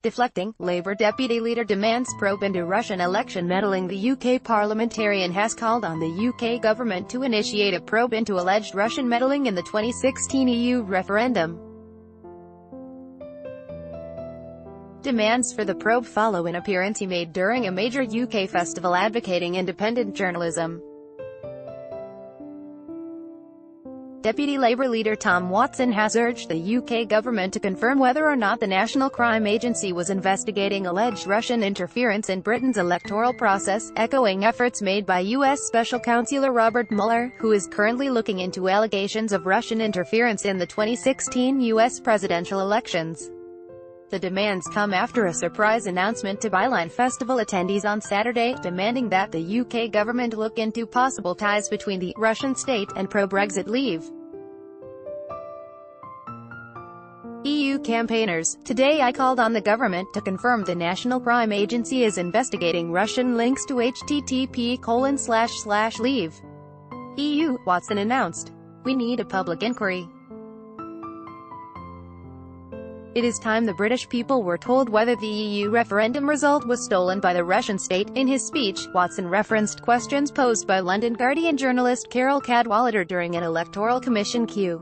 Deflecting, Labour deputy leader demands probe into Russian election meddling. The UK parliamentarian has called on the UK government to initiate a probe into alleged Russian meddling in the 2016 EU referendum. Demands for the probe follow an appearance he made during a major UK festival advocating independent journalism. Deputy Labour leader Tom Watson has urged the UK government to confirm whether or not the National Crime Agency was investigating alleged Russian interference in Britain's electoral process, echoing efforts made by US Special Counsel Robert Mueller, who is currently looking into allegations of Russian interference in the 2016 US presidential elections. The demands come after a surprise announcement to Byline Festival attendees on Saturday, demanding that the UK government look into possible ties between the Russian state and pro-Brexit Leave. EU campaigners: Today I called on the government to confirm the National Crime Agency is investigating Russian links to http://leave. EU, Watson announced. We need a public inquiry. It is time the British people were told whether the EU referendum result was stolen by the Russian state. In his speech, Watson referenced questions posed by London Guardian journalist Carol Cadwallader during an electoral commission Q.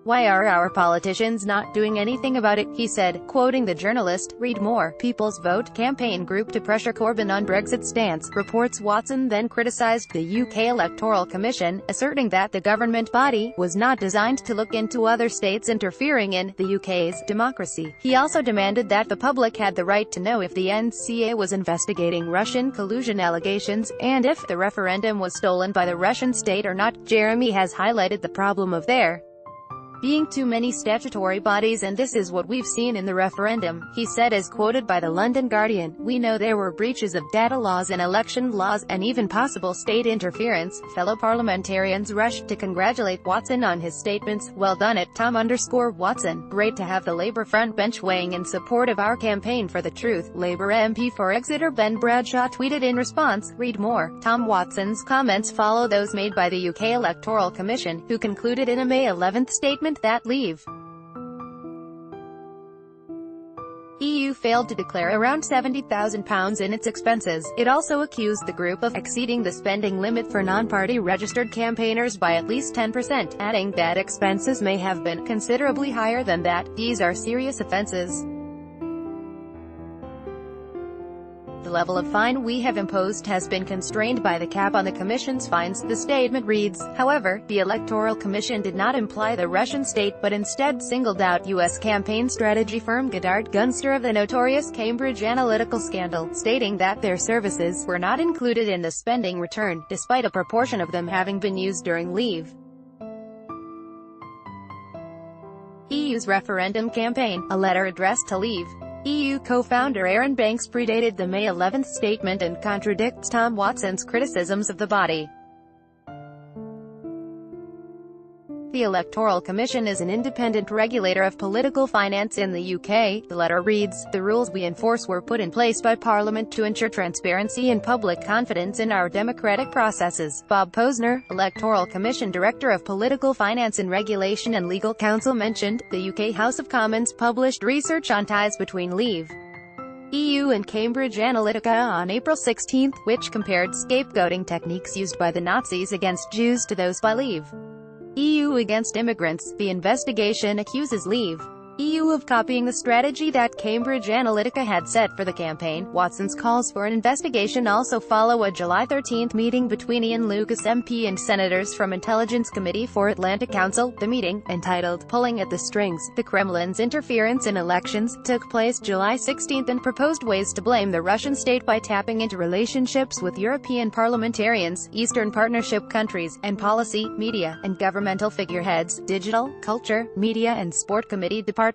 Why are our politicians not doing anything about it? He said, quoting the journalist. Read more. People's Vote campaign group to pressure Corbyn on Brexit stance, reports. Watson then criticised the UK Electoral Commission, asserting that the government body was not designed to look into other states interfering in the UK's democracy. He also demanded that the public had the right to know if the NCA was investigating Russian collusion allegations, and if the referendum was stolen by the Russian state or not. Jeremy has highlighted the problem of there being too many statutory bodies, and this is what we've seen in the referendum, he said, as quoted by the London Guardian. We know there were breaches of data laws and election laws, and even possible state interference. Fellow parliamentarians rushed to congratulate Watson on his statements. Well done at Tom_Watson. Great to have the Labour front bench weighing in support of our campaign for the truth. Labour MP for Exeter Ben Bradshaw tweeted in response. Read more. Tom Watson's comments follow those made by the UK Electoral Commission, who concluded in a May 11th statement that Leave EU failed to declare around £70,000 in its expenses. It also accused the group of exceeding the spending limit for non-party registered campaigners by at least 10%, adding that expenses may have been considerably higher than that. These are serious offences. The level of fine we have imposed has been constrained by the cap on the Commission's fines, the statement reads. However, the Electoral Commission did not imply the Russian state, but instead singled out U.S. campaign strategy firm Goddard Gunster of the notorious Cambridge Analytica scandal, stating that their services were not included in the spending return, despite a proportion of them having been used during Leave. EU's referendum campaign, a letter addressed to Leave EU co-founder Aaron Banks predated the May 11th statement and contradicts Tom Watson's criticisms of the body. The Electoral Commission is an independent regulator of political finance in the UK, the letter reads. The rules we enforce were put in place by Parliament to ensure transparency and public confidence in our democratic processes. Bob Posner, Electoral Commission Director of Political Finance and Regulation and Legal Counsel, mentioned. The UK House of Commons published research on ties between Leave EU and Cambridge Analytica on April 16, which compared scapegoating techniques used by the Nazis against Jews to those by Leave EU against immigrants. The investigation accuses Leave EU of copying the strategy that Cambridge Analytica had set for the campaign. Watson's calls for an investigation also follow a July 13 meeting between Ian Lucas MP and senators from Intelligence Committee for Atlantic Council. The meeting, entitled Pulling at the Strings, the Kremlin's Interference in Elections, took place July 16 and proposed ways to blame the Russian state by tapping into relationships with European parliamentarians, Eastern Partnership countries, and policy, media, and governmental figureheads. Digital, Culture, Media and Sport Committee Department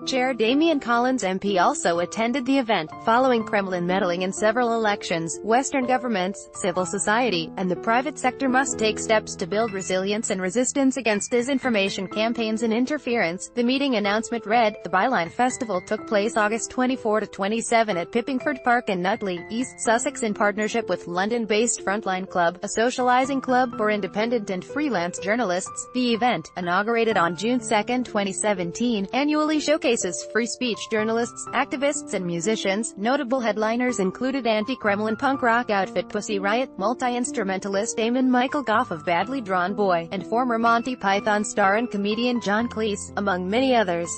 Chair Damian Collins MP also attended the event. Following Kremlin meddling in several elections, Western governments, civil society, and the private sector must take steps to build resilience and resistance against disinformation campaigns and interference. The meeting announcement read. The Byline Festival took place August 24 to 27 at Pippingford Park in Nutley, East Sussex, in partnership with London-based Frontline Club, a socializing club for independent and freelance journalists. The event, inaugurated on June 2, 2017, annually showcases places free speech journalists, activists and musicians. Notable headliners included anti-Kremlin punk rock outfit Pussy Riot, multi-instrumentalist Eamon Michael Goff of Badly Drawn Boy, and former Monty Python star and comedian John Cleese, among many others.